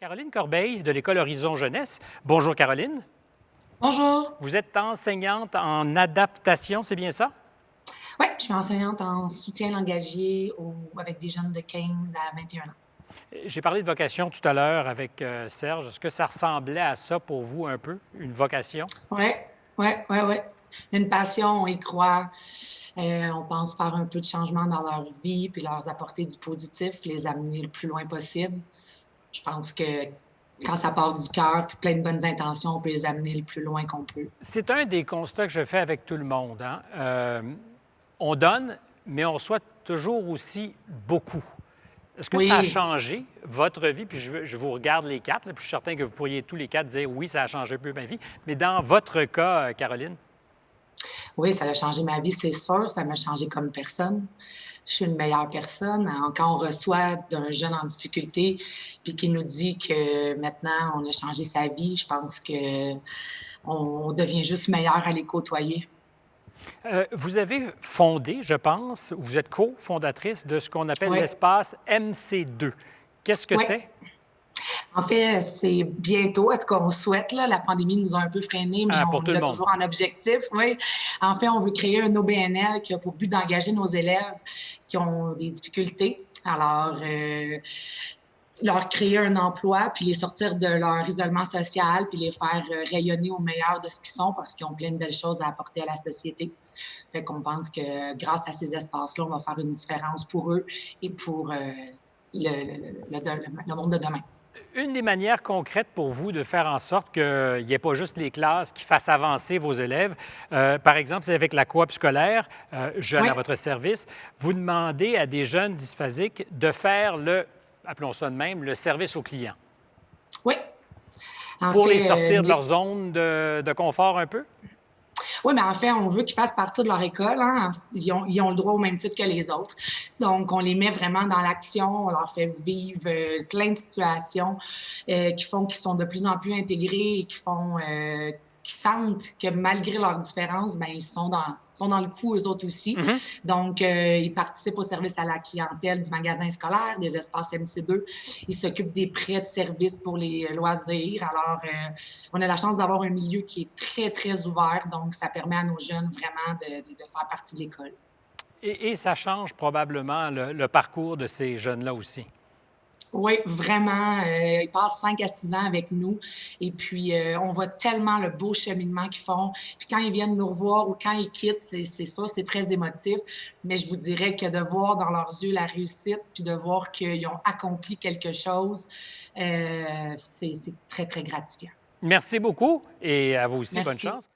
Caroline Corbeil de l'École Horizon Jeunesse. Bonjour Caroline. Bonjour. Vous êtes enseignante en adaptation, c'est bien ça? Oui, je suis enseignante en soutien langagier avec des jeunes de 15 à 21 ans. J'ai parlé de vocation tout à l'heure avec Serge. Est-ce que ça ressemblait à ça pour vous un peu, une vocation? Oui, oui, oui, oui. Une passion, on y croit. On pense faire un peu de changement dans leur vie, puis leur apporter du positif, les amener le plus loin possible. Je pense que quand ça part du cœur, puis plein de bonnes intentions, on peut les amener le plus loin qu'on peut. C'est un des constats que je fais avec tout le monde, hein. On donne, mais on reçoit toujours aussi beaucoup. Est-ce que ça a Oui, changé votre vie? Puis je vous regarde les quatre, là, puis je suis certain que vous pourriez tous les quatre dire oui, ça a changé un peu ma vie. Mais dans votre cas, Caroline? oui, ça a changé ma vie, c'est sûr. Ça m'a changé comme personne. Je suis une meilleure personne. Quand on reçoit d'un jeune en difficulté, puis qui nous dit que maintenant on a changé sa vie, je pense que on devient juste meilleur à les côtoyer. Vous avez fondé, je pense, ou vous êtes cofondatrice de ce qu'on appelle Oui, l'espace MC2. Qu'est-ce que oui. c'est? En fait, c'est bientôt, en tout cas, on souhaite, là, la pandémie nous a un peu freinés, mais Ah, pour on tout le l'a monde. toujours en objectif, oui. En fait, on veut créer un OBNL qui a pour but d'engager nos élèves qui ont des difficultés. Alors, leur créer un emploi, puis les sortir de leur isolement social, puis les faire rayonner au meilleur de ce qu'ils sont parce qu'ils ont plein de belles choses à apporter à la société. Fait qu'on pense que grâce à ces espaces-là, on va faire une différence pour eux et pour le monde de demain. Une des manières concrètes pour vous de faire en sorte qu'il n'y ait pas juste les classes qui fassent avancer vos élèves, par exemple, c'est avec la coop scolaire, Jeunes Oui, à votre service, vous demandez à des jeunes dysphasiques de faire le, appelons ça de même, le service aux clients, oui. En pour les fait, sortir de leur zone de confort un peu? oui, mais en fait, on veut qu'ils fassent partie de leur école. Hein. Ils ont le droit au même titre que les autres. Donc, on les met vraiment dans l'action. On leur fait vivre plein de situations qui font qu'ils sont de plus en plus intégrés et qui sentent que malgré leurs différences, ben ils sont dans le coup eux autres aussi. Mhm. Donc, ils participent au service à la clientèle du magasin scolaire, des espaces MC2. Ils s'occupent des prêts de services pour les loisirs. Alors, on a la chance d'avoir un milieu qui est très, très ouvert. Donc, ça permet à nos jeunes vraiment de faire partie de l'école. Et ça change probablement le parcours de ces jeunes-là aussi. Oui, vraiment. Ils passent 5 à 6 ans avec nous. Et puis, on voit tellement le beau cheminement qu'ils font. Puis quand ils viennent nous revoir ou quand ils quittent, c'est ça, c'est très émotif. Mais je vous dirais que de voir dans leurs yeux la réussite, puis de voir qu'ils ont accompli quelque chose, c'est très, très gratifiant. Merci beaucoup et à vous aussi, bonne Merci. chance.